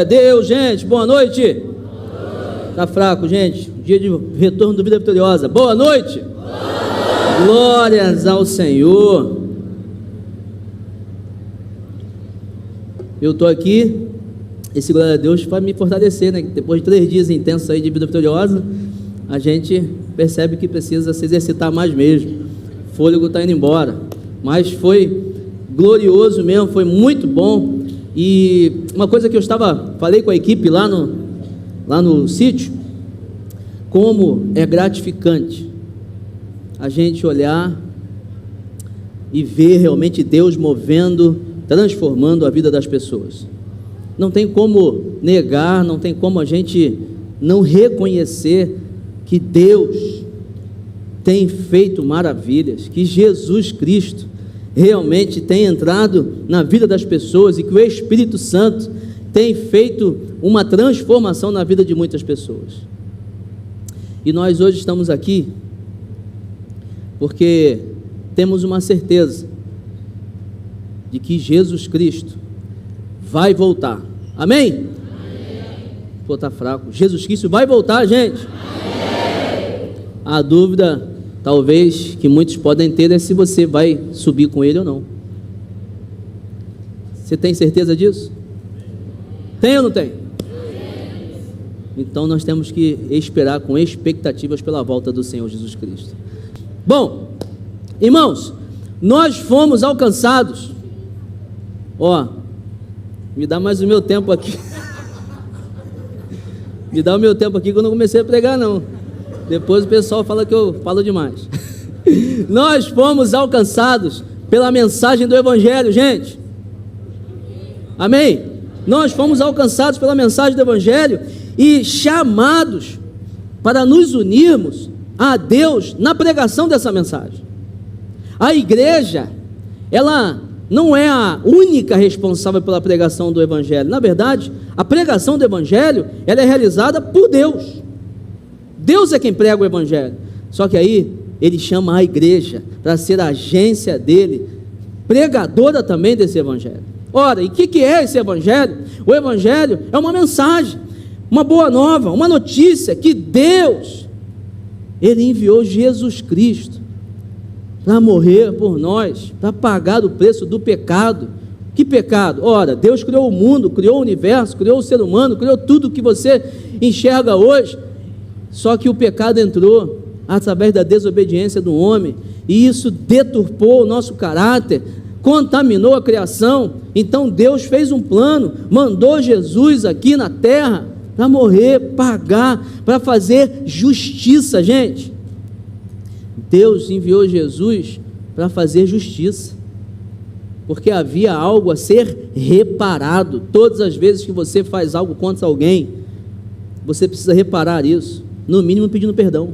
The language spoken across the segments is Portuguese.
Deus, gente, boa noite. Tá fraco, gente. Dia de retorno do Vida Vitoriosa. Boa noite. Glórias ao Senhor. Eu tô aqui. Esse glória a Deus vai me fortalecer, né? Depois de 3 dias intensos aí de Vida Vitoriosa, a gente percebe que precisa se exercitar mais mesmo. O fôlego tá indo embora. Mas foi glorioso mesmo, foi muito bom. E uma coisa que falei com a equipe lá no sítio, como é gratificante a gente olhar e ver realmente Deus movendo, transformando a vida das pessoas. Não tem como negar, não tem como a gente não reconhecer que Deus tem feito maravilhas, que Jesus Cristo realmente tem entrado na vida das pessoas e que o Espírito Santo tem feito uma transformação na vida de muitas pessoas. E nós hoje estamos aqui porque temos uma certeza de que Jesus Cristo vai voltar. Amém? Amém. Pô, tá fraco. Jesus Cristo vai voltar, gente. Amém. A dúvida talvez que muitos podem ter é se você vai subir com ele ou não. Você tem certeza disso? Tem ou não tem? Então nós temos que esperar com expectativas pela volta do Senhor Jesus Cristo. Bom, irmãos, nós fomos alcançados. Me dá mais o meu tempo aqui. Me dá o meu tempo aqui que eu não comecei a pregar não. Depois o pessoal fala que eu falo demais. Nós fomos alcançados pela mensagem do Evangelho, gente. Amém? Nós fomos alcançados pela mensagem do Evangelho e chamados para nos unirmos a Deus na pregação dessa mensagem. A igreja, ela não é a única responsável pela pregação do Evangelho. Na verdade, a pregação do Evangelho, ela é realizada por Deus. Deus é quem prega o Evangelho. Só que aí, ele chama a igreja para ser a agência dele, pregadora também desse Evangelho. Ora, e o que é esse Evangelho? O Evangelho é uma mensagem, uma boa nova, uma notícia que Deus, ele enviou Jesus Cristo para morrer por nós, para pagar o preço do pecado. Que pecado? Ora, Deus criou o mundo, criou o universo, criou o ser humano, criou tudo que você enxerga hoje. Só que o pecado entrou através da desobediência do homem, e isso deturpou o nosso caráter, contaminou a criação. Então Deus fez um plano, mandou Jesus aqui na terra para morrer, pagar, para fazer justiça, gente. Deus enviou Jesus para fazer justiça, porque havia algo a ser reparado. Todas as vezes que você faz algo contra alguém, você precisa reparar isso, no mínimo pedindo perdão,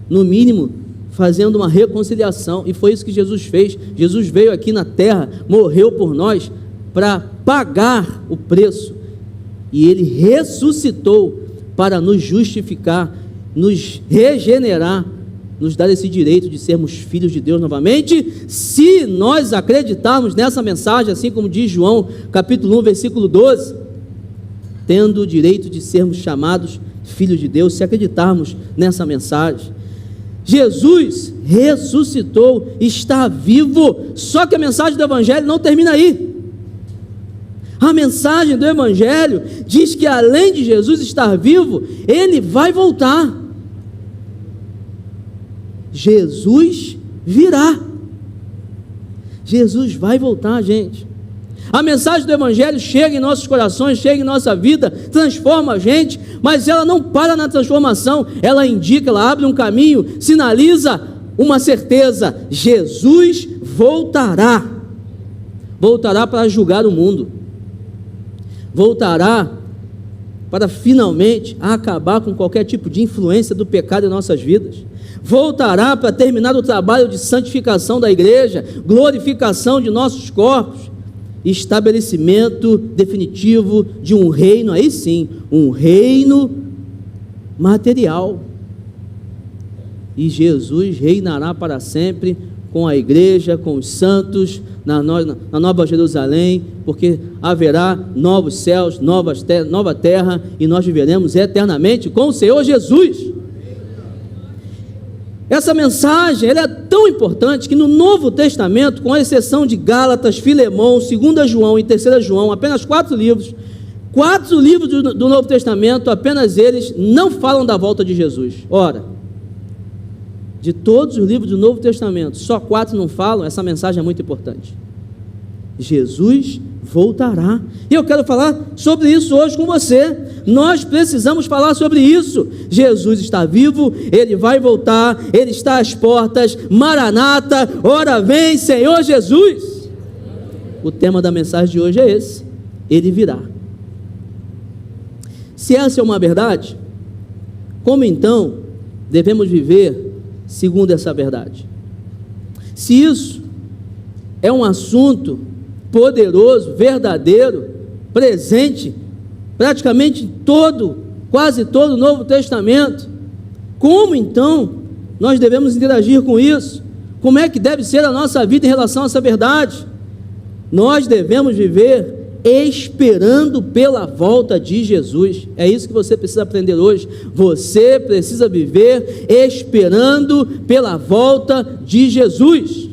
no mínimo fazendo uma reconciliação, e foi isso que Jesus fez. Jesus veio aqui na terra, morreu por nós, para pagar o preço, e Ele ressuscitou para nos justificar, nos regenerar, nos dar esse direito de sermos filhos de Deus novamente, se nós acreditarmos nessa mensagem, assim como diz João, capítulo 1, versículo 12, tendo o direito de sermos chamados filhos de Deus, se acreditarmos nessa mensagem. Jesus ressuscitou, está vivo, só que a mensagem do Evangelho não termina aí. A mensagem do Evangelho diz que além de Jesus estar vivo, Ele vai voltar. Jesus virá. Jesus vai voltar, gente. A mensagem do Evangelho chega em nossos corações, chega em nossa vida, transforma a gente, mas ela não para na transformação, ela indica, ela abre um caminho, sinaliza uma certeza: Jesus voltará. Voltará para julgar o mundo, voltará para finalmente acabar com qualquer tipo de influência do pecado em nossas vidas, voltará para terminar o trabalho de santificação da igreja, glorificação de nossos corpos, estabelecimento definitivo de um reino, aí sim, um reino material, e Jesus reinará para sempre com a igreja, com os santos, na Nova Jerusalém, porque haverá novos céus, nova terra, e nós viveremos eternamente com o Senhor Jesus. Essa mensagem ela é tão importante que no Novo Testamento, com exceção de Gálatas, Filemão, 2 João e 3 João, apenas 4 livros do Novo Testamento, apenas eles não falam da volta de Jesus. Ora, de todos os livros do Novo Testamento, só 4 não falam. Essa mensagem é muito importante. Jesus voltará, e eu quero falar sobre isso hoje com você. Nós precisamos falar sobre isso. Jesus está vivo, Ele vai voltar, Ele está às portas. Maranata, ora vem Senhor Jesus. O tema da mensagem de hoje é esse: Ele virá. Se essa é uma verdade, como então devemos viver segundo essa verdade? Se isso é um assunto poderoso, verdadeiro, presente, praticamente quase todo o Novo Testamento, como então nós devemos interagir com isso? Como é que deve ser a nossa vida em relação a essa verdade? Nós devemos viver esperando pela volta de Jesus. É isso que você precisa aprender hoje. Você precisa viver esperando pela volta de Jesus.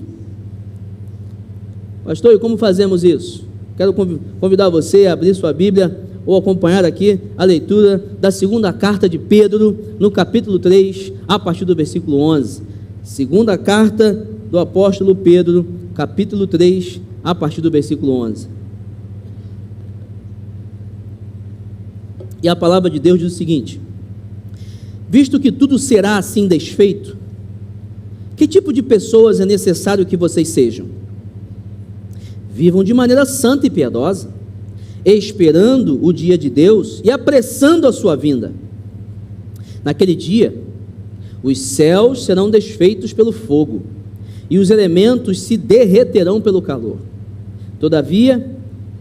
Pastor, e como fazemos isso? Quero convidar você a abrir sua Bíblia ou acompanhar aqui a leitura da segunda carta de Pedro, no capítulo 3, a partir do versículo 11. Segunda carta do apóstolo Pedro, capítulo 3, a partir do versículo 11. E a palavra de Deus diz o seguinte: visto que tudo será assim desfeito, que tipo de pessoas é necessário que vocês sejam? Vivam de maneira santa e piedosa, esperando o dia de Deus e apressando a sua vinda. Naquele dia, os céus serão desfeitos pelo fogo, e os elementos se derreterão pelo calor. Todavia,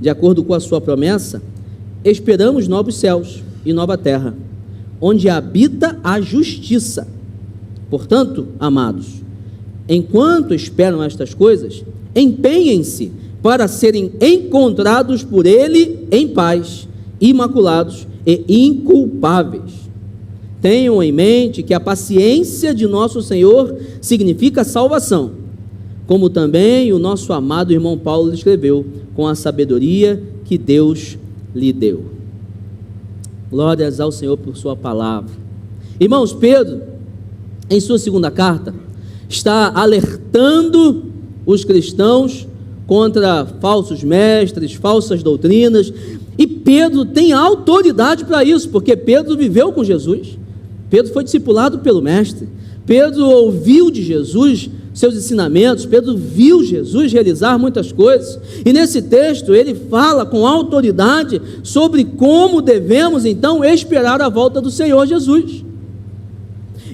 de acordo com a sua promessa, esperamos novos céus e nova terra, onde habita a justiça. Portanto, amados, enquanto esperam estas coisas, empenhem-se para serem encontrados por Ele em paz, imaculados e inculpáveis. Tenham em mente que a paciência de nosso Senhor significa salvação, como também o nosso amado irmão Paulo escreveu, com a sabedoria que Deus lhe deu. Glórias ao Senhor por sua palavra. Irmãos, Pedro, em sua segunda carta, está alertando os cristãos contra falsos mestres, falsas doutrinas, e Pedro tem autoridade para isso, porque Pedro viveu com Jesus, Pedro foi discipulado pelo mestre, Pedro ouviu de Jesus seus ensinamentos, Pedro viu Jesus realizar muitas coisas, e nesse texto ele fala com autoridade sobre como devemos então esperar a volta do Senhor Jesus.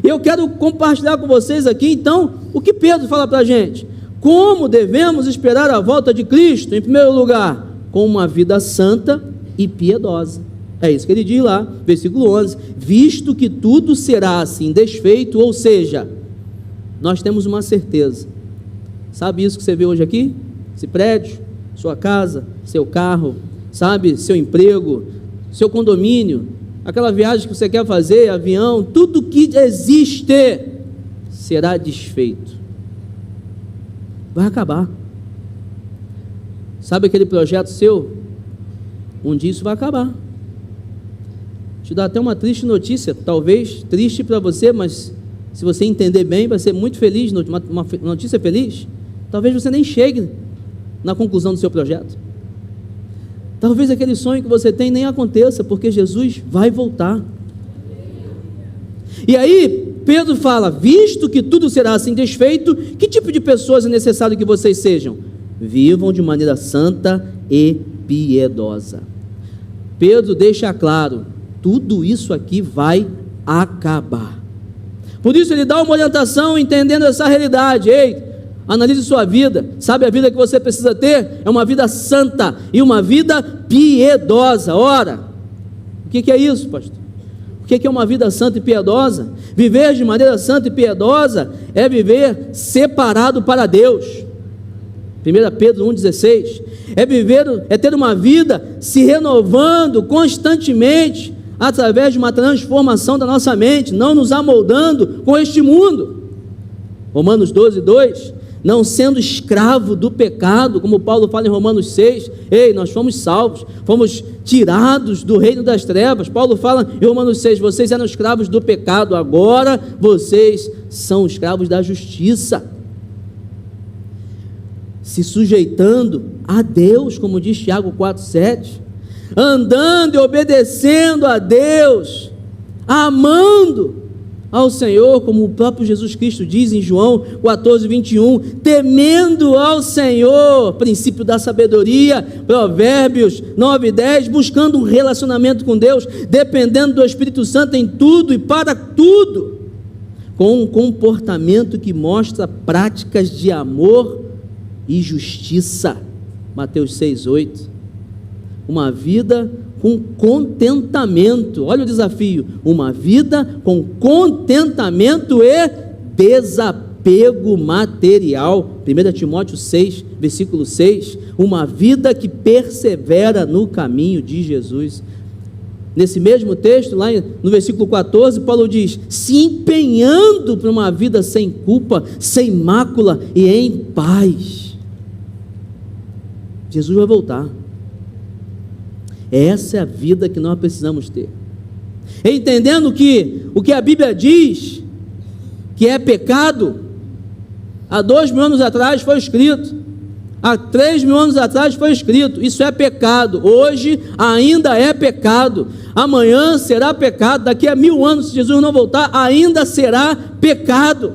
E eu quero compartilhar com vocês aqui então o que Pedro fala para a gente. Como devemos esperar a volta de Cristo? Em primeiro lugar, com uma vida santa e piedosa. É isso que ele diz lá, versículo 11: visto que tudo será assim desfeito, ou seja, nós temos uma certeza. Sabe isso que você vê hoje aqui? Esse prédio, sua casa, seu carro, sabe, seu emprego, seu condomínio, aquela viagem que você quer fazer, avião, tudo que existe será desfeito. Vai acabar. Sabe aquele projeto seu? Um dia isso vai acabar. Te dá até uma triste notícia, talvez triste para você, mas se você entender bem, vai ser muito feliz, uma notícia feliz. Talvez você nem chegue na conclusão do seu projeto. Talvez aquele sonho que você tem nem aconteça, porque Jesus vai voltar. E aí Pedro fala: visto que tudo será assim desfeito, que tipo de pessoas é necessário que vocês sejam? Vivam de maneira santa e piedosa. Pedro deixa claro, tudo isso aqui vai acabar. Por isso ele dá uma orientação entendendo essa realidade. Ei, analise sua vida. Sabe a vida que você precisa ter? É uma vida santa e uma vida piedosa. Ora, o que é isso, pastor? O que é uma vida santa e piedosa? Viver de maneira santa e piedosa é viver separado para Deus. 1 Pedro 1,16. É ter uma vida se renovando constantemente, através de uma transformação da nossa mente, não nos amoldando com este mundo. Romanos 12:2. Não sendo escravo do pecado, como Paulo fala em Romanos 6, nós fomos salvos, fomos tirados do reino das trevas. Paulo fala em Romanos 6, vocês eram escravos do pecado, agora vocês são escravos da justiça, se sujeitando a Deus, como diz Tiago 4,7, andando e obedecendo a Deus, amando ao Senhor, como o próprio Jesus Cristo diz em João 14:21, temendo ao Senhor, princípio da sabedoria, Provérbios 9:10, buscando um relacionamento com Deus, dependendo do Espírito Santo em tudo e para tudo, com um comportamento que mostra práticas de amor e justiça, Mateus 6:8, uma vida com contentamento, olha o desafio, uma vida com contentamento e desapego material, 1 Timóteo 6, versículo 6, uma vida que persevera no caminho de Jesus. Nesse mesmo texto, lá no versículo 14, Paulo diz, se empenhando para uma vida sem culpa, sem mácula e em paz. Jesus vai voltar. Essa é a vida que nós precisamos ter, entendendo que o que a Bíblia diz que é pecado, há 2.000 anos atrás foi escrito, há 3.000 anos atrás foi escrito, isso é pecado, hoje ainda é pecado, amanhã será pecado, daqui a 1.000 anos, se Jesus não voltar, ainda será pecado.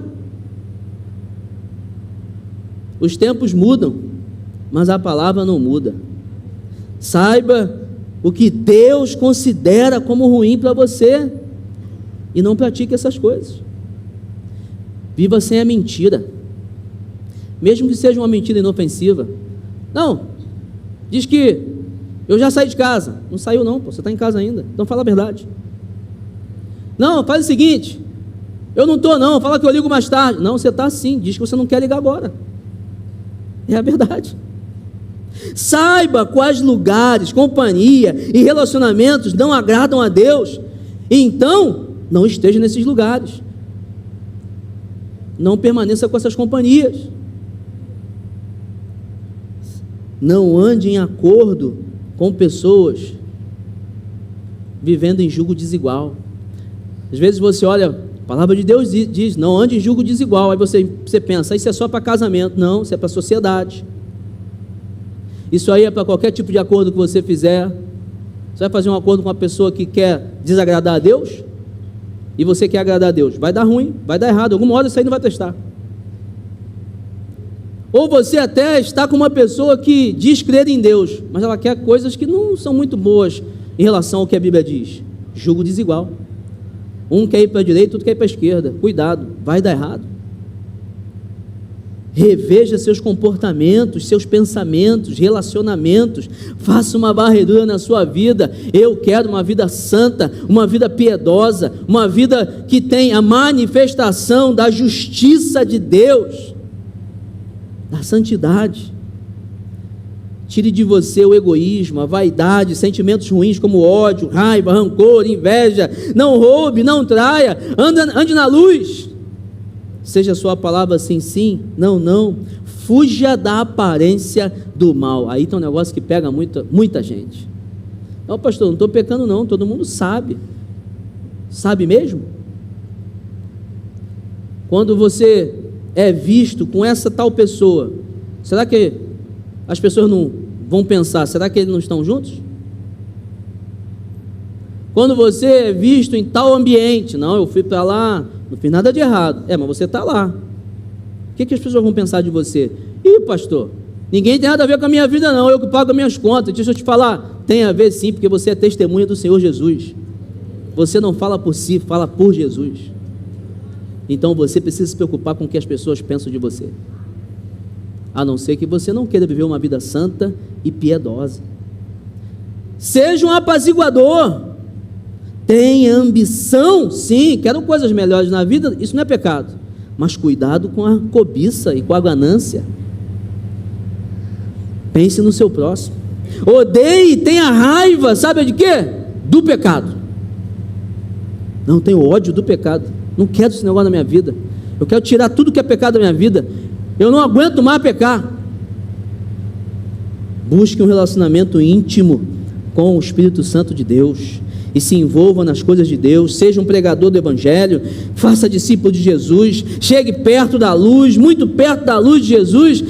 Os tempos mudam, mas a palavra não muda. Saiba o que Deus considera como ruim para você e não pratique essas coisas. Viva sem a mentira, mesmo que seja uma mentira inofensiva. Não, diz que eu já saí de casa. Não saiu não, você está em casa ainda, então fala a verdade. Não, faz o seguinte, eu não estou não, fala que eu ligo mais tarde. Não, você está sim, diz que você não quer ligar agora. É a verdade. Saiba quais lugares, companhia e relacionamentos não agradam a Deus, e então não esteja nesses lugares, não permaneça com essas companhias, não ande em acordo com pessoas vivendo em julgo desigual. Às vezes você olha, a palavra de Deus diz, não ande em julgo desigual, aí você pensa, isso é só para casamento. Não, isso é para a sociedade. Isso aí é para qualquer tipo de acordo que você fizer. Você vai fazer um acordo com uma pessoa que quer desagradar a Deus, e você quer agradar a Deus, vai dar ruim, vai dar errado, alguma hora isso aí não vai testar. Ou você até está com uma pessoa que diz crer em Deus, mas ela quer coisas que não são muito boas em relação ao que a Bíblia diz. Julgo desigual. Um quer ir para a direita, outro quer ir para a esquerda. Cuidado, vai dar errado. Reveja seus comportamentos, seus pensamentos, relacionamentos, faça uma varredura na sua vida. Eu quero uma vida santa, uma vida piedosa, uma vida que tem a manifestação da justiça de Deus, da santidade. Tire de você o egoísmo, a vaidade, sentimentos ruins como ódio, raiva, rancor, inveja. Não roube, não traia, ande na luz. Seja a sua palavra sim, sim, não, não. Fuja da aparência do mal. Aí tem um negócio que pega muita gente. Não, pastor, não estou pecando não, todo mundo sabe. Sabe mesmo? Quando você é visto com essa tal pessoa, será que as pessoas não vão pensar, será que eles não estão juntos? Quando você é visto em tal ambiente, não, eu fui para lá, não fiz nada de errado. Mas você está lá. O que as pessoas vão pensar de você? Ih, pastor, ninguém tem nada a ver com a minha vida não, eu que pago as minhas contas. Deixa eu te falar, tem a ver sim, porque você é testemunha do Senhor Jesus. Você não fala por si, fala por Jesus. Então você precisa se preocupar com o que as pessoas pensam de você, a não ser que você não queira viver uma vida santa e piedosa. Seja um apaziguador, Tem ambição, sim, quero coisas melhores na vida, isso não é pecado, mas cuidado com a cobiça e com a ganância. Pense no seu próximo. Odeie e tenha raiva, sabe de quê? Do pecado. Não, tenho ódio do pecado, não quero esse negócio na minha vida, eu quero tirar tudo que é pecado da minha vida, eu não aguento mais pecar. Busque um relacionamento íntimo com o Espírito Santo de Deus e se envolva nas coisas de Deus. Seja um pregador do Evangelho, faça discípulo de Jesus, chegue perto da luz, muito perto da luz de Jesus,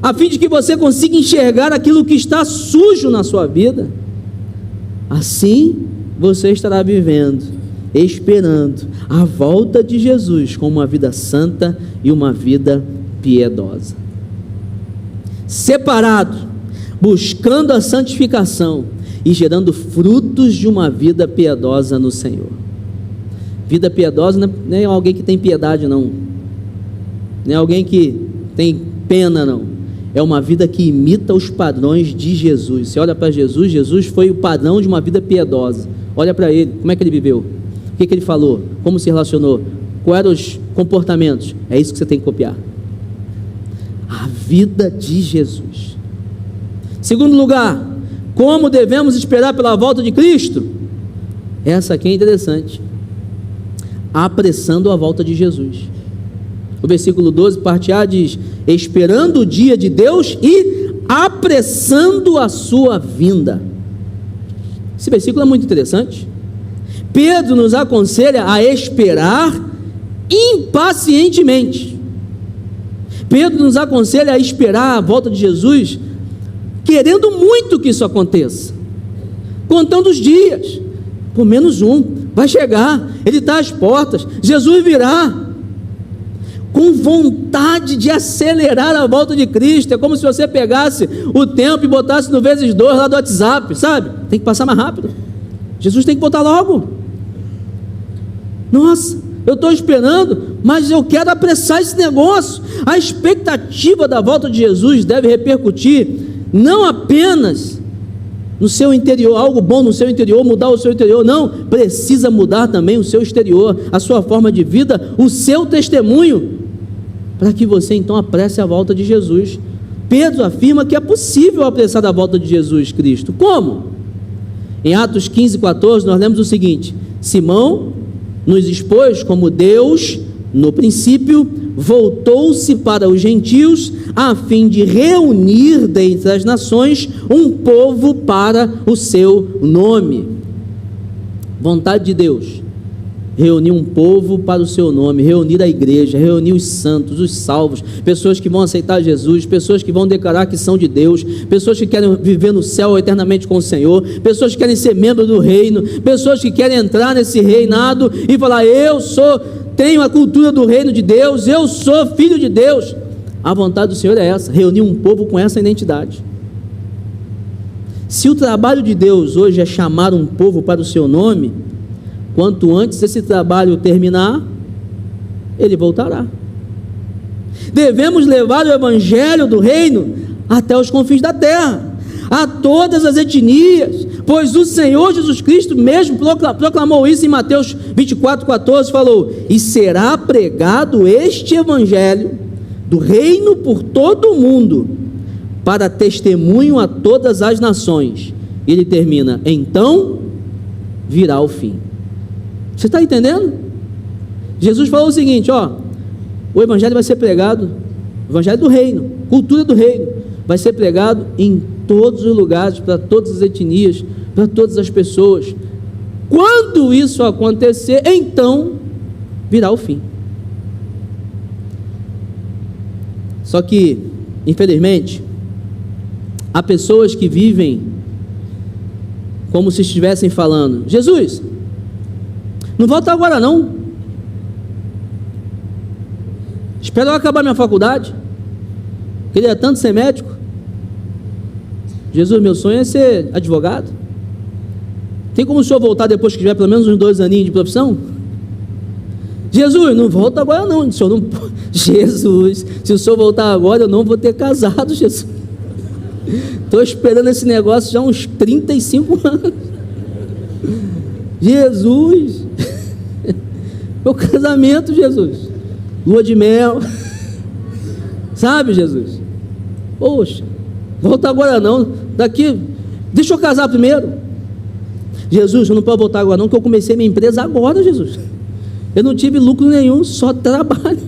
a fim de que você consiga enxergar aquilo que está sujo na sua vida. Assim você estará vivendo, esperando a volta de Jesus com uma vida santa e uma vida piedosa. Separado, buscando a santificação e gerando frutos de uma vida piedosa no Senhor. Vida piedosa não é alguém que tem piedade, não é alguém que tem pena, não. É uma vida que imita os padrões de Jesus. Você olha para Jesus, Jesus foi o padrão de uma vida piedosa. Olha para ele, como é que ele viveu? O que ele falou? Como se relacionou? Quais eram os comportamentos? É isso que você tem que copiar. A vida de Jesus. Segundo lugar, como devemos esperar pela volta de Cristo? Essa aqui é interessante. Apressando a volta de Jesus. O versículo 12, parte A, diz: esperando o dia de Deus e apressando a sua vinda. Esse versículo é muito interessante. Pedro nos aconselha a esperar impacientemente. Pedro nos aconselha a esperar a volta de Jesus, querendo muito que isso aconteça, contando os dias, por menos um, vai chegar, ele está às portas, Jesus virá, com vontade de acelerar a volta de Cristo. É como se você pegasse o tempo e botasse no vezes 2 lá do WhatsApp, sabe? Tem que passar mais rápido, Jesus tem que voltar logo. Nossa, eu estou esperando, mas eu quero apressar esse negócio. A expectativa da volta de Jesus deve repercutir não apenas no seu interior, algo bom no seu interior, mudar o seu interior, não, precisa mudar também o seu exterior, a sua forma de vida, o seu testemunho, para que você então apresse a volta de Jesus. Pedro afirma que é possível apressar a volta de Jesus Cristo. Como? Em Atos 15:14 nós lemos o seguinte: Simão nos expôs como Deus, no princípio, voltou-se para os gentios, a fim de reunir dentre as nações um povo para o seu nome. Vontade de Deus, reunir um povo para o seu nome, reunir a igreja, reunir os santos, os salvos, pessoas que vão aceitar Jesus, pessoas que vão declarar que são de Deus, pessoas que querem viver no céu eternamente com o Senhor, pessoas que querem ser membros do reino, pessoas que querem entrar nesse reinado e falar: tenho a cultura do reino de Deus, eu sou filho de Deus. A vontade do Senhor é essa, reunir um povo com essa identidade. Se o trabalho de Deus hoje é chamar um povo para o seu nome, quanto antes esse trabalho terminar, ele voltará. Devemos levar o evangelho do reino até os confins da terra, a todas as etnias, pois o Senhor Jesus Cristo mesmo proclamou isso em Mateus 24:14, falou: e será pregado este evangelho do reino por todo o mundo, para testemunho a todas as nações. E ele termina: então virá o fim. Você está entendendo? Jesus falou o seguinte: o evangelho vai ser pregado, o evangelho do reino, cultura do reino, vai ser pregado em todos os lugares, para todas as etnias, para todas as pessoas. Quando isso acontecer, então virá o fim. Só que, infelizmente, há pessoas que vivem como se estivessem falando: Jesus, não volta agora não, espera eu acabar minha faculdade, queria tanto ser médico. Jesus, meu sonho é ser advogado. Tem como o senhor voltar depois que tiver pelo menos uns 2 aninhos de profissão? Jesus, não volta agora não. O senhor não... Jesus, se o senhor voltar agora, eu não vou ter casado, Jesus. Estou esperando esse negócio já há uns 35 anos. Jesus, meu casamento, Jesus, lua de mel, sabe, Jesus? Poxa, volta agora não, daqui, deixa eu casar primeiro. Jesus, eu não posso voltar agora não, porque eu comecei minha empresa agora, Jesus. Eu não tive lucro nenhum, só trabalho.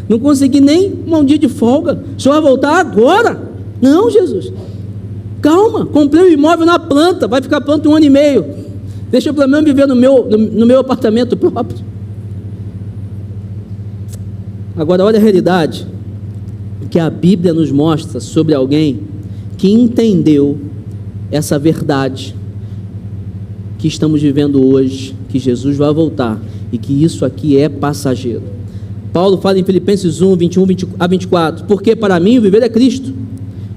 Não consegui nem um dia de folga. O senhor vai voltar agora? Não, Jesus. Calma, comprei um imóvel na planta, vai ficar pronto em 1 ano e meio. Deixa eu pelo menos viver no meu apartamento próprio. Agora olha a realidade que a Bíblia nos mostra sobre alguém que entendeu essa verdade que estamos vivendo hoje, que Jesus vai voltar e que isso aqui é passageiro. Paulo fala em Filipenses 1, 21 a 24, porque para mim o viver é Cristo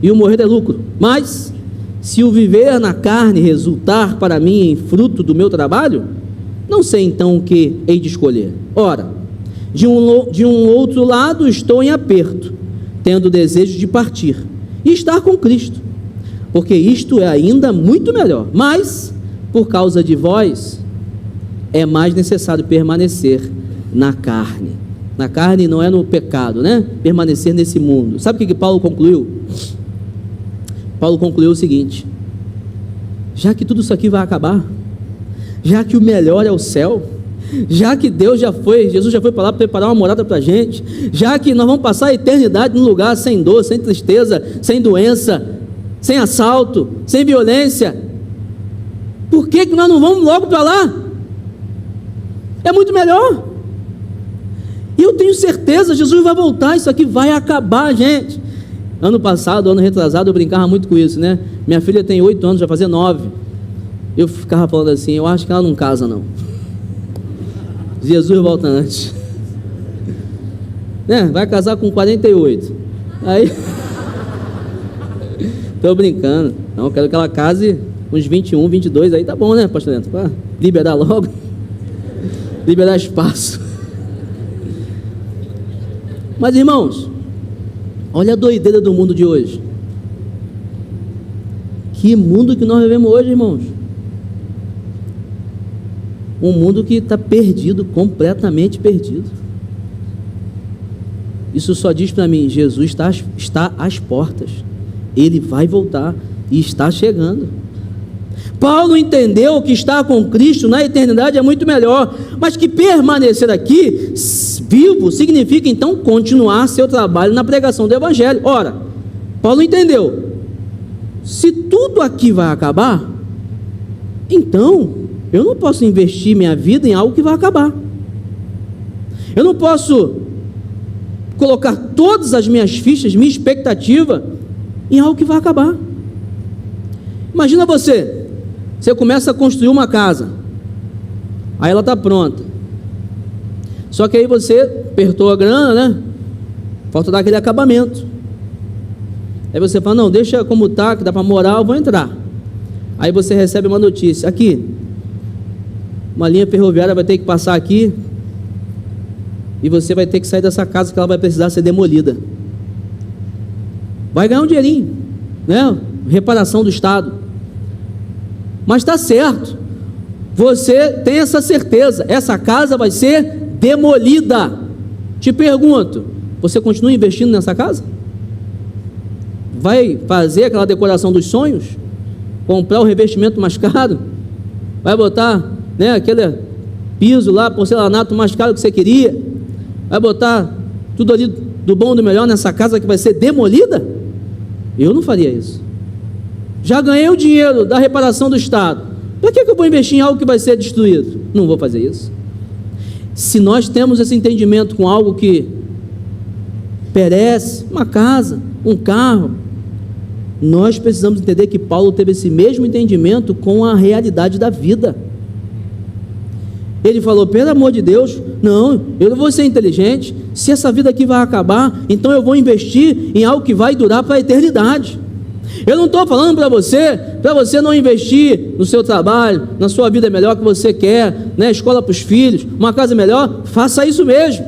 e o morrer é lucro, mas se o viver na carne resultar para mim em fruto do meu trabalho, não sei então o que hei de escolher. Ora, de um outro lado estou em aperto, tendo desejo de partir e estar com Cristo, porque isto é ainda muito melhor, mas por causa de vós é mais necessário permanecer na carne. Na carne não é no pecado, né? Permanecer nesse mundo. Sabe o que Paulo concluiu? Paulo concluiu o seguinte: já que tudo isso aqui vai acabar, já que o melhor é o céu, já que Jesus já foi para lá preparar uma morada para a gente, já que nós vamos passar a eternidade num lugar sem dor, sem tristeza, sem doença, sem assalto, sem violência, por que nós não vamos logo para lá? É muito melhor. E eu tenho certeza, Jesus vai voltar, isso aqui vai acabar, gente. Ano passado, ano retrasado, eu brincava muito com isso, né? Minha filha tem 8 anos, vai fazer 9. Eu ficava falando assim, eu acho que ela não casa não. Jesus volta antes. Né? Vai casar com 48. Aí, tô brincando. Não, eu quero que ela case uns 21, 22, aí tá bom, né, pastor Leandro? Para liberar logo. Liberar espaço. Mas irmãos, olha a doideira do mundo de hoje. Que mundo que nós vivemos hoje, irmãos? Um mundo que está perdido, completamente perdido. Isso só diz para mim, Jesus está às portas. Ele vai voltar e está chegando. Paulo entendeu que estar com Cristo na eternidade é muito melhor, mas que permanecer aqui vivo significa então continuar seu trabalho na pregação do Evangelho. Ora, Paulo entendeu, se tudo aqui vai acabar, então eu não posso investir minha vida em algo que vai acabar. Eu não posso colocar todas as minhas fichas, minha expectativa em algo que vai acabar. Imagina você começa a construir uma casa, aí ela está pronta, só que aí você apertou a grana, né? Falta dar aquele acabamento. Aí você fala, não, deixa como está, que dá para morar, eu vou entrar. Aí você recebe uma notícia, aqui, uma linha ferroviária vai ter que passar aqui, e você vai ter que sair dessa casa, que ela vai precisar ser demolida. Vai ganhar um dinheirinho, né? Reparação do Estado. Mas está certo, você tem essa certeza, essa casa vai ser demolida. Te pergunto, você continua investindo nessa casa? Vai fazer aquela decoração dos sonhos? Comprar o revestimento mais caro? Vai botar, né, aquele piso lá, porcelanato mais caro que você queria? Vai botar tudo ali do bom e do melhor nessa casa que vai ser demolida? Eu não faria isso. Já ganhei o dinheiro da reparação do Estado, para que eu vou investir em algo que vai ser destruído? Não vou fazer isso. Se nós temos esse entendimento com algo que perece, uma casa, um carro, nós precisamos entender que Paulo teve esse mesmo entendimento com a realidade da vida. Ele falou, pelo amor de Deus, não, eu não vou ser inteligente, se essa vida aqui vai acabar, então eu vou investir em algo que vai durar para a eternidade. Eu não estou falando para você não investir no seu trabalho, na sua vida melhor que você quer, né? Escola para os filhos, uma casa melhor, faça isso mesmo.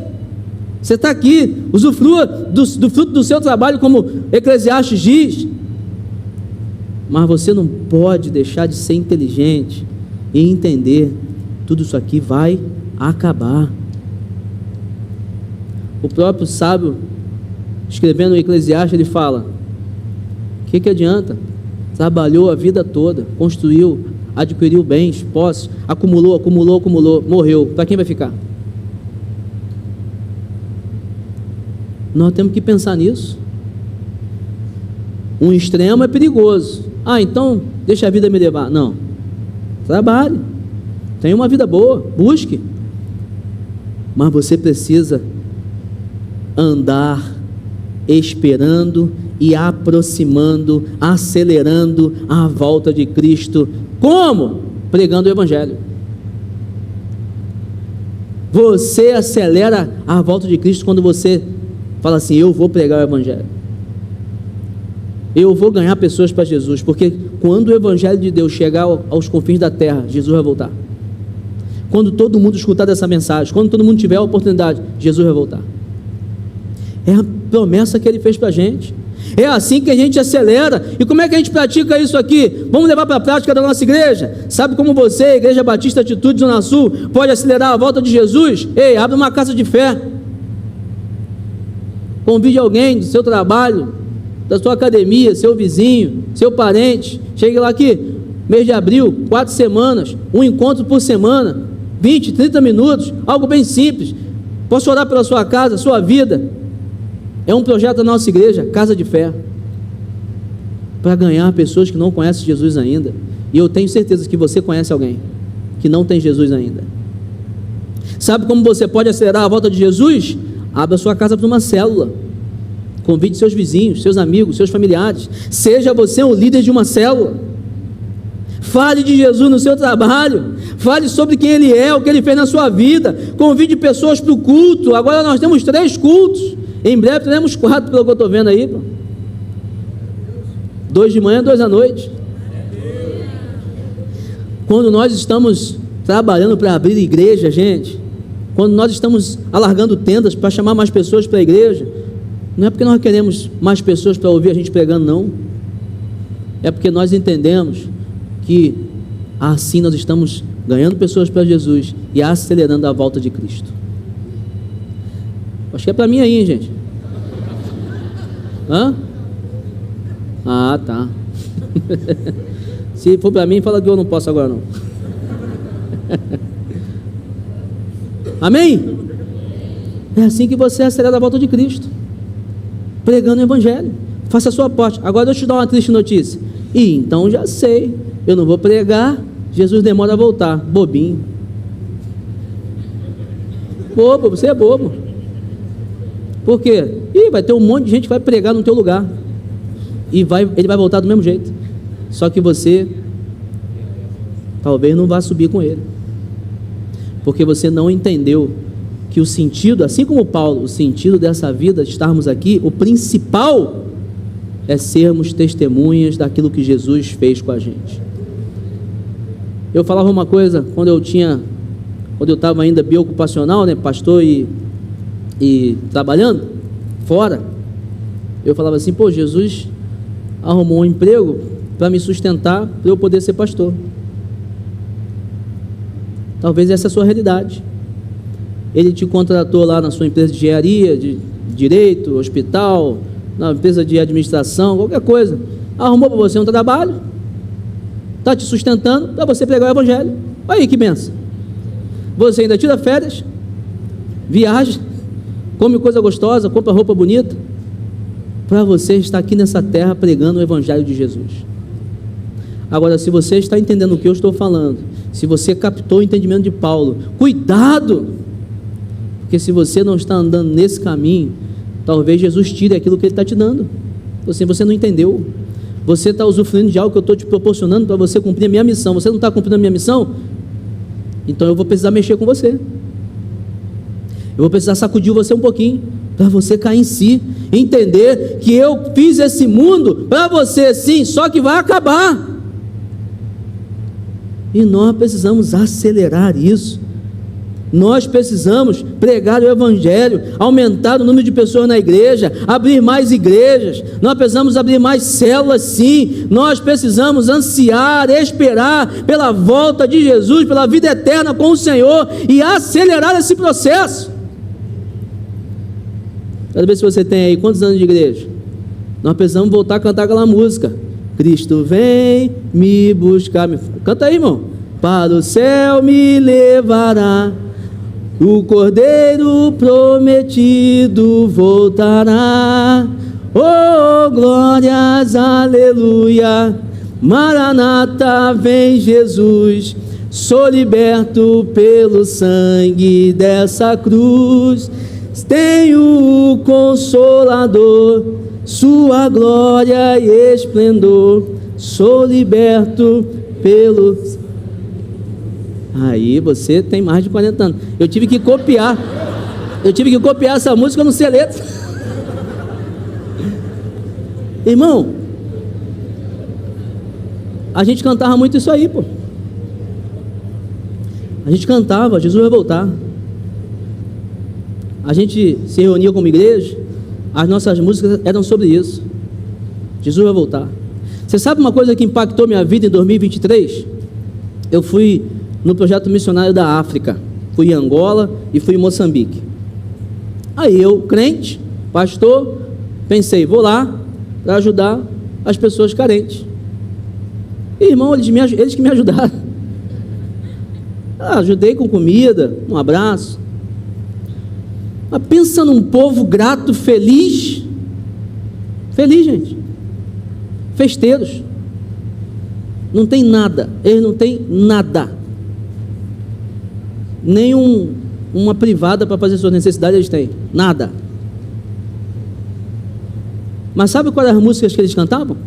Você está aqui, usufrua do fruto do seu trabalho, como Eclesiastes diz, mas você não pode deixar de ser inteligente e entender: tudo isso aqui vai acabar. O próprio sábio, escrevendo o Eclesiastes, ele fala: o que adianta? Trabalhou a vida toda, construiu, adquiriu bens, posses, acumulou, morreu. Para quem vai ficar? Nós temos que pensar nisso. Um extremo é perigoso. Então deixa a vida me levar. Não. Trabalhe. Tenha uma vida boa. Busque. Mas você precisa andar esperando e aproximando, acelerando a volta de Cristo. Como? Pregando o Evangelho. Você acelera a volta de Cristo quando você fala assim: eu vou pregar o Evangelho, eu vou ganhar pessoas para Jesus, porque quando o Evangelho de Deus chegar aos confins da terra, Jesus vai voltar. Quando todo mundo escutar dessa mensagem, quando todo mundo tiver a oportunidade, Jesus vai voltar. É a promessa que Ele fez para a gente. É assim que a gente acelera. E como é que a gente pratica isso aqui? Vamos levar para a prática da nossa igreja. Sabe como você, Igreja Batista Atitude Zona Sul, pode acelerar a volta de Jesus? Ei, abre uma casa de fé. Convide alguém do seu trabalho, da sua academia, seu vizinho, seu parente. Chegue lá aqui, mês de abril, 4 semanas, um encontro por semana, 20, 30 minutos, algo bem simples. Posso orar pela sua casa, sua vida. É um projeto da nossa igreja, Casa de Fé, para ganhar pessoas que não conhecem Jesus ainda. E eu tenho certeza que você conhece alguém que não tem Jesus ainda. Sabe como você pode acelerar a volta de Jesus? Abra sua casa para uma célula. Convide seus vizinhos, seus amigos, seus familiares. Seja você o líder de uma célula. Fale de Jesus no seu trabalho. Fale sobre quem Ele é, o que Ele fez na sua vida. Convide pessoas para o culto. Agora nós temos 3 cultos. Em breve teremos 4, pelo que eu estou vendo aí. 2 de manhã, 2 à noite. Quando nós estamos trabalhando para abrir igreja, gente, quando nós estamos alargando tendas para chamar mais pessoas para a igreja, não é porque nós queremos mais pessoas para ouvir a gente pregando, não. É porque nós entendemos que assim nós estamos ganhando pessoas para Jesus e acelerando a volta de Cristo. Acho que é para mim aí, hein, gente? Hã? Ah, tá. Se for para mim, fala que eu não posso agora não. Amém? É assim que você acelera a volta de Cristo, pregando o Evangelho. Faça a sua parte. Agora deixa eu te dar uma triste notícia. Então já sei, eu não vou pregar, Jesus demora a voltar. Bobinho. Bobo, você é bobo. Por quê? Vai ter um monte de gente que vai pregar no teu lugar e ele vai voltar do mesmo jeito, só que você talvez não vá subir com ele, porque você não entendeu que o sentido, assim como Paulo, o sentido dessa vida, de estarmos aqui, o principal é sermos testemunhas daquilo que Jesus fez com a gente. Eu falava uma coisa quando eu estava ainda biocupacional, né, pastor e trabalhando fora, eu falava assim: pô, Jesus arrumou um emprego para me sustentar, para eu poder ser pastor. Talvez essa é a sua realidade. Ele te contratou lá na sua empresa de engenharia, de direito, hospital, na empresa de administração, qualquer coisa, arrumou para você um trabalho, está te sustentando para você pregar o Evangelho. Olha aí que benção. Você ainda tira férias, viaja, come coisa gostosa, compra roupa bonita, para você estar aqui nessa terra pregando o Evangelho de Jesus. Agora, se você está entendendo o que eu estou falando, se você captou o entendimento de Paulo, cuidado, porque se você não está andando nesse caminho, talvez Jesus tire aquilo que Ele está te dando. Você não entendeu. Você está usufruindo de algo que eu estou te proporcionando para você cumprir a minha missão. Você não está cumprindo a minha missão? Então eu vou precisar mexer com você. Eu vou precisar sacudir você um pouquinho, para você cair em si, entender que eu fiz esse mundo para você sim, só que vai acabar. E nós precisamos acelerar isso. Nós precisamos pregar o Evangelho, aumentar o número de pessoas na igreja, abrir mais igrejas. Nós precisamos abrir mais células, sim. Nós precisamos ansiar, esperar pela volta de Jesus, pela vida eterna com o Senhor e acelerar esse processo. Quero ver se você tem aí quantos anos de igreja. Nós precisamos voltar a cantar aquela música: Cristo vem me buscar. Canta aí, irmão. Para o céu me levará, o Cordeiro prometido voltará. Oh, glórias, aleluia. Maranata, vem Jesus. Sou liberto pelo sangue dessa cruz. Tenho o Consolador, sua glória e esplendor. Sou liberto pelo... Aí você tem mais de 40 anos. Eu tive que copiar essa música, eu não sei a letra. Irmão, a gente cantava muito isso aí, pô. A gente cantava, Jesus vai voltar. A gente se reunia como igreja, as nossas músicas eram sobre isso. Jesus vai voltar. Você sabe uma coisa que impactou minha vida em 2023? Eu fui no projeto missionário da África, fui em Angola e fui em Moçambique. Aí eu, crente, pastor, pensei, vou lá para ajudar as pessoas carentes. E, irmão, eles que me ajudaram. Ajudei com comida, um abraço. Mas pensa num povo grato, feliz, gente, festeiros. Não tem nada, eles não têm nada, nem uma privada para fazer suas necessidades eles têm, nada. Mas sabe quais eram as músicas que eles cantavam?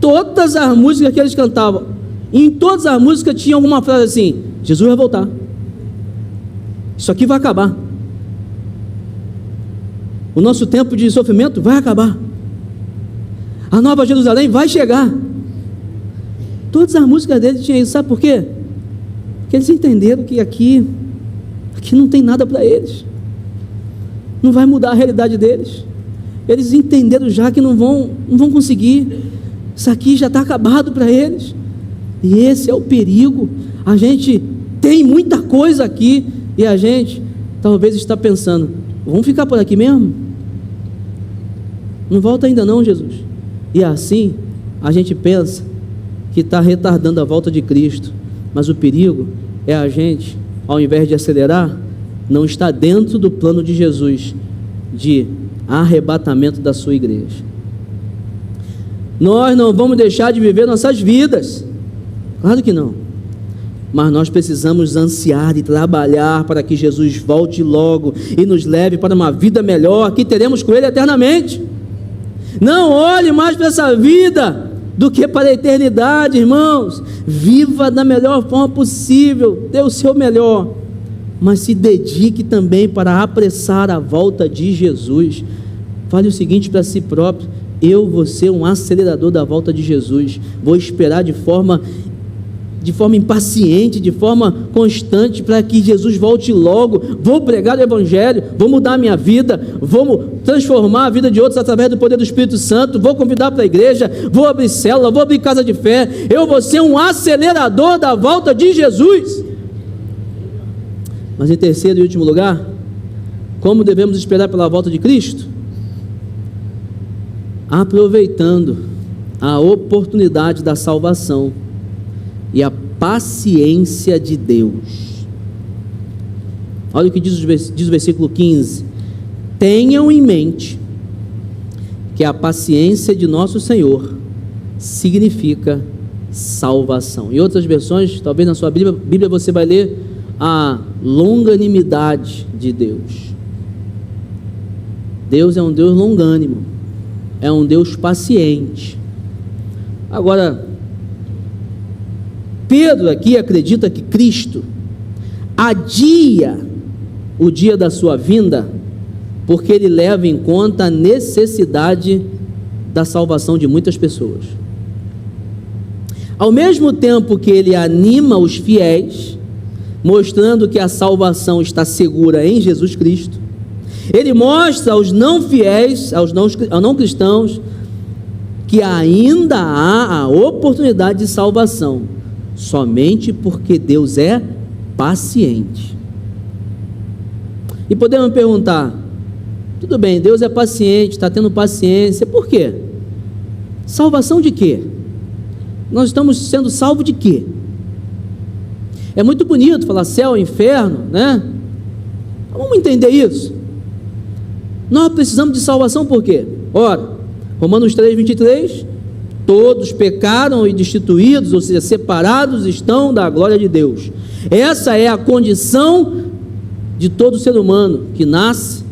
Todas as músicas que eles cantavam, em todas as músicas tinha alguma frase assim: Jesus vai voltar, isso aqui vai acabar, o nosso tempo de sofrimento vai acabar, a Nova Jerusalém vai chegar. Todas as músicas deles tinham isso. Sabe por quê? Porque eles entenderam que aqui não tem nada para eles, não vai mudar a realidade deles. Eles entenderam já que não vão conseguir, isso aqui já está acabado para eles. E esse é o perigo. A gente tem muita coisa aqui e a gente talvez está pensando: vamos ficar por aqui mesmo? Não volta ainda não, Jesus. E assim a gente pensa que está retardando a volta de Cristo, mas o perigo é a gente, ao invés de acelerar, não está dentro do plano de Jesus de arrebatamento da sua igreja. Nós não vamos deixar de viver nossas vidas, claro que não, mas nós precisamos ansiar e trabalhar para que Jesus volte logo e nos leve para uma vida melhor, que teremos com Ele eternamente. Não olhe mais para essa vida do que para a eternidade, irmãos. Viva da melhor forma possível, dê o seu melhor, mas se dedique também para apressar a volta de Jesus. Fale o seguinte para si próprio: eu vou ser um acelerador da volta de Jesus, vou esperar de forma impaciente, de forma constante, para que Jesus volte logo. Vou pregar o Evangelho, vou mudar a minha vida, vou transformar a vida de outros através do poder do Espírito Santo, vou convidar para a igreja, vou abrir célula, vou abrir casa de fé. Eu vou ser um acelerador da volta de Jesus. Mas em terceiro e último lugar, como devemos esperar pela volta de Cristo? Aproveitando a oportunidade da salvação e a paciência de Deus. Olha o que diz o versículo 15: tenham em mente que a paciência de nosso Senhor significa salvação. Em outras versões, talvez na sua Bíblia você vai ler a longanimidade de Deus. Deus é um Deus longânimo, é um Deus paciente. Agora, Pedro aqui acredita que Cristo adia o dia da sua vinda, porque ele leva em conta a necessidade da salvação de muitas pessoas. Ao mesmo tempo que ele anima os fiéis, mostrando que a salvação está segura em Jesus Cristo. Ele mostra aos não fiéis, aos não cristãos, que ainda há a oportunidade de salvação, somente porque Deus é paciente. E podemos perguntar, tudo bem, Deus é paciente, está tendo paciência, por quê? Salvação de quê? Nós estamos sendo salvos de quê? É muito bonito falar céu, inferno, né? Vamos entender isso. Nós precisamos de salvação por quê? Ora, Romanos 3:23, todos pecaram e destituídos, ou seja, separados estão da glória de Deus. Essa é a condição de todo ser humano que nasce,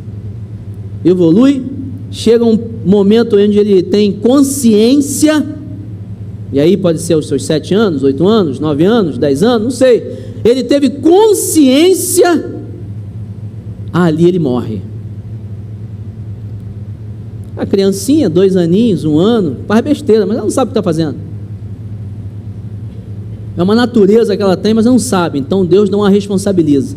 evolui, chega um momento onde ele tem consciência, e aí pode ser os seus 7 anos, 8 anos, 9 anos, 10 anos, não sei, ele teve consciência, ali ele morre. A criancinha, 2 aninhos, 1 ano, faz besteira, mas ela não sabe o que está fazendo. É uma natureza que ela tem, mas ela não sabe, então Deus não a responsabiliza.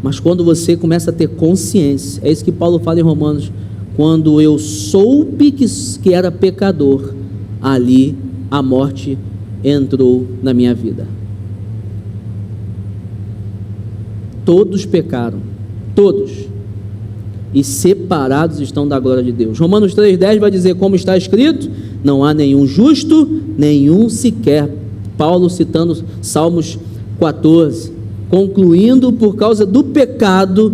Mas quando você começa a ter consciência, é isso que Paulo fala em Romanos, quando eu soube que era pecador, ali a morte entrou na minha vida. Todos pecaram, todos, e separados estão da glória de Deus. Romanos 3:10 vai dizer, como está escrito, não há nenhum justo, nenhum sequer. Paulo citando Salmos 14, concluindo por causa do pecado,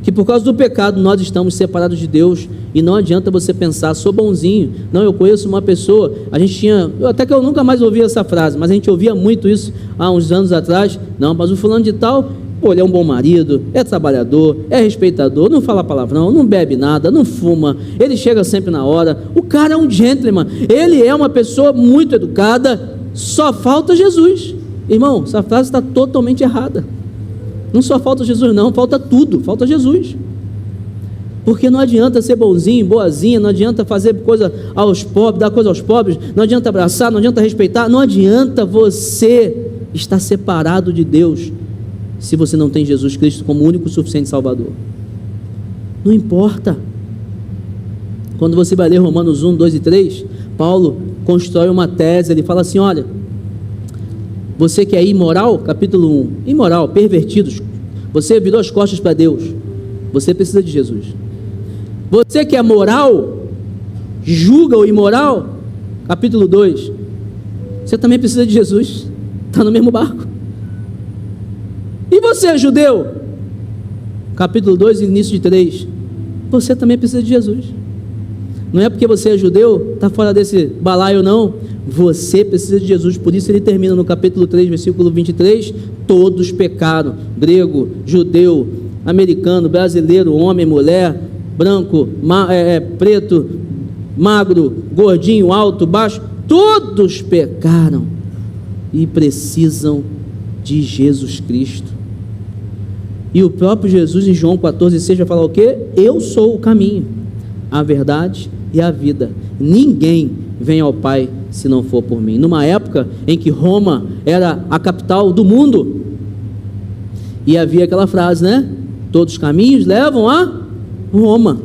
que por causa do pecado nós estamos separados de Deus, e não adianta você pensar, sou bonzinho, não, eu conheço uma pessoa, a gente tinha, até que eu nunca mais ouvi essa frase, mas a gente ouvia muito isso há uns anos atrás, não, mas o fulano de tal, pô, ele é um bom marido, é trabalhador, é respeitador, não fala palavrão, não bebe nada, não fuma, ele chega sempre na hora, o cara é um gentleman, ele é uma pessoa muito educada, só falta Jesus. Irmão, essa frase está totalmente errada. Não só falta Jesus não, falta tudo, falta Jesus. Porque não adianta ser bonzinho, boazinha, não adianta fazer coisa aos pobres, dar coisa aos pobres, não adianta abraçar, não adianta respeitar, não adianta você estar separado de Deus, se você não tem Jesus Cristo como único e suficiente Salvador. Não importa. Quando você vai ler Romanos 1, 2 e 3, Paulo constrói uma tese, ele fala assim, olha, você que é imoral, capítulo 1, imoral, pervertidos, você virou as costas para Deus, você precisa de Jesus. Você que é moral, julga o imoral, capítulo 2, você também precisa de Jesus, está no mesmo barco. E você, judeu, capítulo 2, início de 3, você também precisa de Jesus. Não é porque você é judeu, está fora desse balaio não, você precisa de Jesus. Por isso ele termina no capítulo 3, versículo 23, todos pecaram, grego, judeu, americano, brasileiro, homem, mulher, branco, preto, magro, gordinho, alto, baixo, todos pecaram e precisam de Jesus Cristo. E o próprio Jesus em João 14,6 vai falar o quê? Eu sou o caminho, a verdade e a vida, ninguém vem ao Pai se não for por mim. Numa época em que Roma era a capital do mundo, e havia aquela frase, né? Todos os caminhos levam a Roma.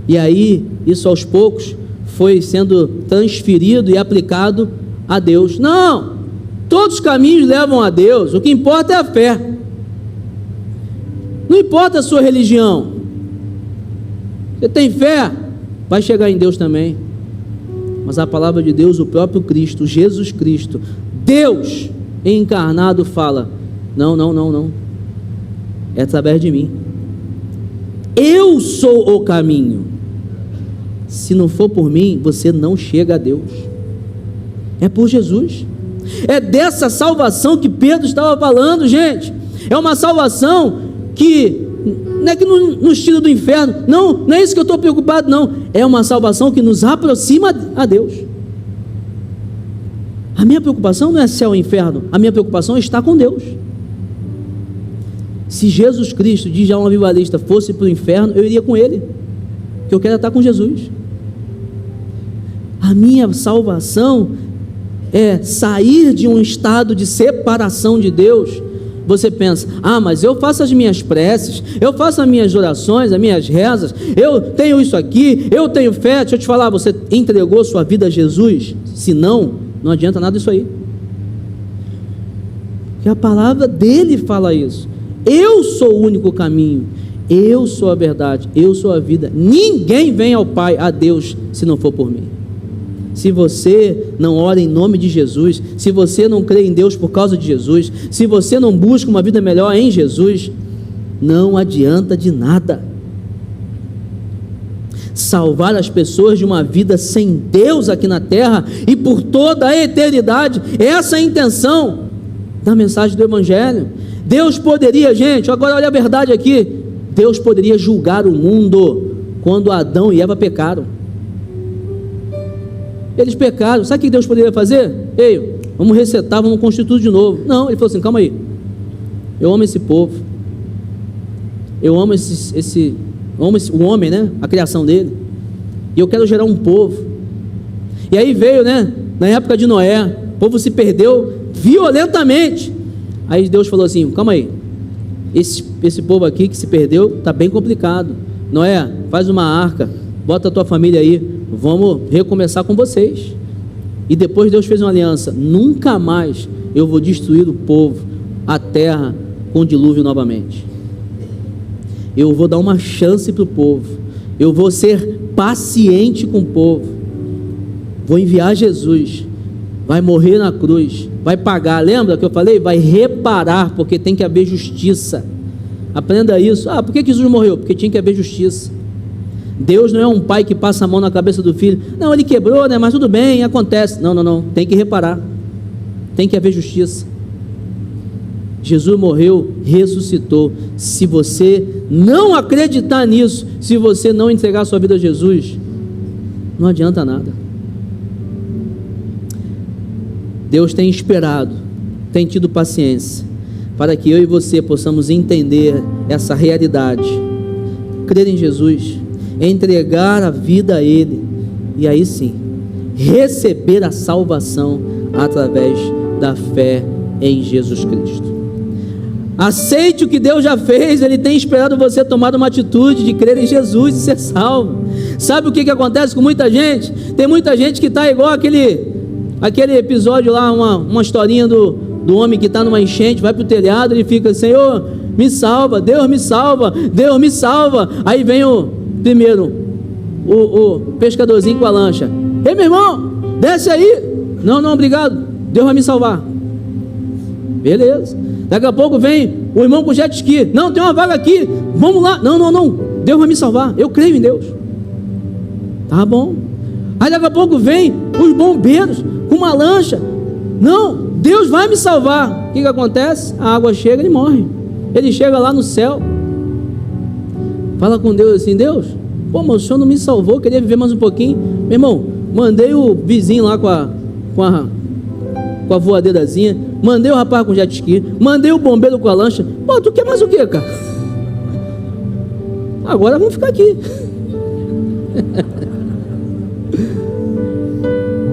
E aí, isso aos poucos foi sendo transferido e aplicado a Deus. Não, todos os caminhos levam a Deus, o que importa é a fé. Não importa a sua religião, você tem fé, vai chegar em Deus também. Mas a palavra de Deus, o próprio Cristo, Jesus Cristo, Deus encarnado fala, não, é através de mim, eu sou o caminho, se não for por mim, você não chega a Deus, é por Jesus, é dessa salvação que Pedro estava falando, gente, é uma salvação que não é que nos tira do inferno, não é isso que eu estou preocupado, não, é uma salvação que nos aproxima a Deus. A minha preocupação não é céu ou inferno, a minha preocupação é estar com Deus. Se Jesus Cristo, diz já um avivalista, fosse para o inferno, eu iria com ele, porque eu quero estar com Jesus. A minha salvação é sair de um estado de separação de Deus você pensa, mas eu faço as minhas preces, eu faço as minhas orações, as minhas rezas, eu tenho isso aqui, eu tenho fé. Deixa eu te falar, você entregou sua vida a Jesus? Se não, não adianta nada isso aí, porque a palavra dele fala isso. Eu sou o único caminho, eu sou a verdade, eu sou a vida, ninguém vem ao Pai, a Deus, se não for por mim. Se você não ora em nome de Jesus, se você não crê em Deus por causa de Jesus, se você não busca uma vida melhor em Jesus, não adianta de nada. Salvar as pessoas de uma vida sem Deus aqui na terra e por toda a eternidade, essa é a intenção da mensagem do Evangelho. Deus poderia, gente, agora olha a verdade aqui, Deus poderia julgar o mundo quando Adão e Eva pecaram. Eles pecaram, sabe o que Deus poderia fazer? Ei, vamos resetar, vamos constituir de novo. Não, ele falou assim, calma aí, eu amo esse povo, eu amo o homem, né, a criação dele, e eu quero gerar um povo. E aí veio, né, na época de Noé, o povo se perdeu violentamente. Aí Deus falou assim, calma aí, esse povo aqui que se perdeu, está bem complicado. Noé, faz uma arca, bota a tua família aí, vamos recomeçar com vocês. E depois Deus fez uma aliança, nunca mais eu vou destruir o povo, a terra com dilúvio novamente. Eu vou dar uma chance para o povo, eu vou ser paciente com o povo, vou enviar Jesus, vai morrer na cruz, vai pagar, lembra que eu falei? Vai reparar, porque tem que haver justiça. Aprenda isso. Por que Jesus morreu? Porque tinha que haver justiça. Deus não é um pai que passa a mão na cabeça do filho, não, ele quebrou, né, mas tudo bem, acontece. Não, tem que reparar, tem que haver justiça. Jesus morreu, ressuscitou. Se você não acreditar nisso, se você não entregar sua vida a Jesus, não adianta nada. Deus tem esperado, tem tido paciência, para que eu e você possamos entender essa realidade, crer em Jesus, entregar a vida a Ele, e aí sim, receber a salvação através da fé em Jesus Cristo. Aceite o que Deus já fez. Ele tem esperado você tomar uma atitude de crer em Jesus e ser salvo. Sabe o que acontece com muita gente? Tem muita gente que está igual aquele episódio lá, uma historinha do homem que está numa enchente, vai para o telhado, ele fica, Senhor, me salva, Deus me salva, Deus me salva. Aí vem o pescadorzinho com a lancha, ei meu irmão, desce aí. Não, obrigado, Deus vai me salvar. Beleza. Daqui a pouco vem o irmão com jet ski, não, tem uma vaga aqui, vamos lá. Não, Deus vai me salvar, eu creio em Deus. Tá bom. Aí daqui a pouco vem os bombeiros com uma lancha, não, Deus vai me salvar. O que acontece? A água chega, ele morre. Ele chega lá no céu, fala com Deus assim, Deus, mas o Senhor não me salvou, queria viver mais um pouquinho. Meu irmão, mandei o vizinho lá com a voadeirazinha, mandei o rapaz com jet ski, mandei o bombeiro com a lancha. Tu quer mais o que, cara? Agora vamos ficar aqui.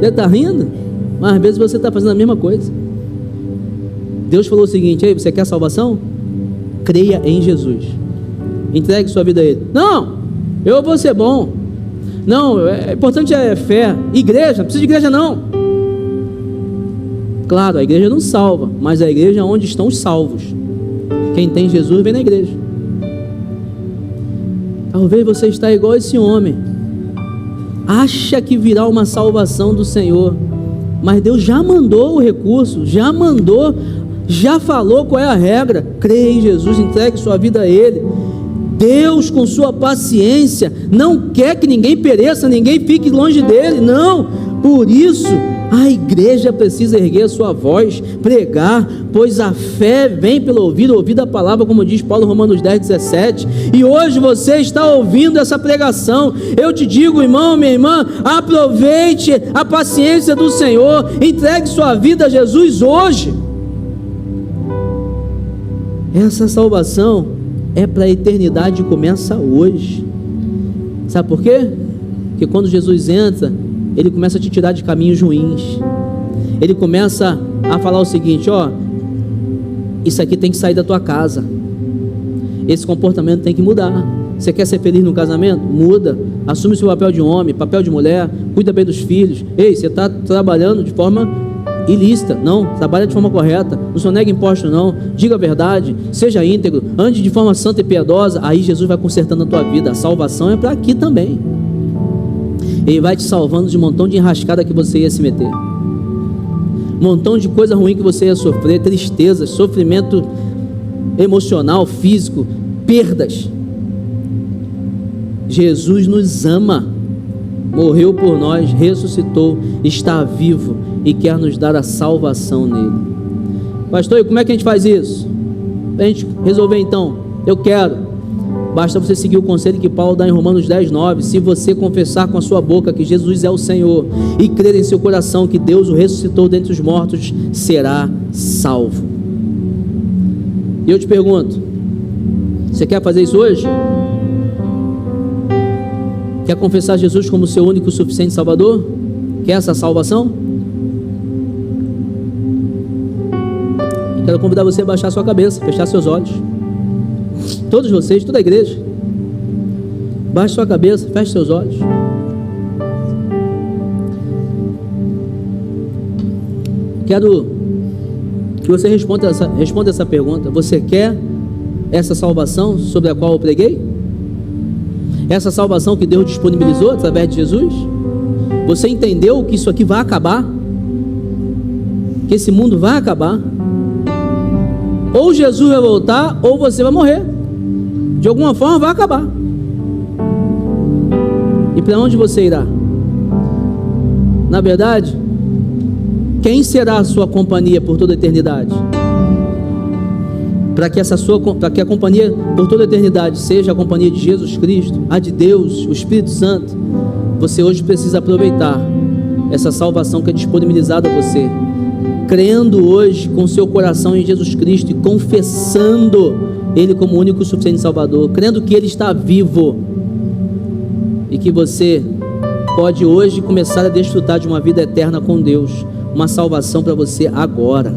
Você está rindo? Mas às vezes você está fazendo a mesma coisa. Deus falou o seguinte, aí, você quer salvação? Creia em Jesus, entregue sua vida a Ele. Não, eu vou ser bom. Não, é importante é fé. Igreja, não precisa de igreja não. Claro, a igreja não salva, mas a igreja é onde estão os salvos. Quem tem Jesus vem na igreja. Talvez você está igual a esse homem, acha que virá uma salvação do Senhor, mas Deus já mandou o recurso, já falou qual é a regra. Creia em Jesus, entregue sua vida a Ele. Deus, com sua paciência, não quer que ninguém pereça, ninguém fique longe dele, não. Por isso a igreja precisa erguer a sua voz, pregar, pois a fé vem pelo ouvir a palavra, como diz Paulo, Romanos 10:17. E hoje você está ouvindo essa pregação. Eu te digo, irmão, minha irmã, aproveite a paciência do Senhor, entregue sua vida a Jesus hoje. Essa salvação é para a eternidade e começa hoje. Sabe por quê? Porque quando Jesus entra, Ele começa a te tirar de caminhos ruins. Ele começa a falar o seguinte, Isso aqui tem que sair da tua casa. Esse comportamento tem que mudar. Você quer ser feliz no casamento? Muda. Assume o seu papel de homem, papel de mulher, cuida bem dos filhos. Ei, você está trabalhando de forma ilícita? Não, trabalha de forma correta. Não sonega imposto, não. Diga a verdade, seja íntegro, ande de forma santa e piedosa. Aí Jesus vai consertando a tua vida. A salvação é para aqui também. Ele vai te salvando de um montão de enrascada que você ia se meter, um montão de coisa ruim que você ia sofrer, tristezas, sofrimento emocional, físico, perdas. Jesus nos ama, morreu por nós, ressuscitou, está vivo e quer nos dar a salvação nele. Pastor, e como é que a gente faz isso? Para a gente resolver então, eu quero. Basta você seguir o conselho que Paulo dá em Romanos 10:9. Se você confessar com a sua boca que Jesus é o Senhor e crer em seu coração que Deus o ressuscitou dentre os mortos, será salvo. E eu te pergunto, você quer fazer isso hoje? Quer confessar Jesus como seu único e suficiente Salvador? Quer essa salvação? Quero convidar você a baixar sua cabeça, fechar seus olhos. Todos vocês, toda a igreja, baixe sua cabeça, feche seus olhos. Quero que você responda essa pergunta. Você quer essa salvação sobre a qual eu preguei? Essa salvação que Deus disponibilizou através de Jesus? Você entendeu que isso aqui vai acabar? Que esse mundo vai acabar? Ou Jesus vai voltar, ou você vai morrer. De alguma forma vai acabar. E para onde você irá? Na verdade, quem será a sua companhia por toda a eternidade? Para que a companhia por toda a eternidade seja a companhia de Jesus Cristo, a de Deus, o Espírito Santo, você hoje precisa aproveitar essa salvação que é disponibilizada a você, crendo hoje com seu coração em Jesus Cristo e confessando Ele como o único e suficiente Salvador, crendo que Ele está vivo e que você pode hoje começar a desfrutar de uma vida eterna com Deus, uma salvação para você agora.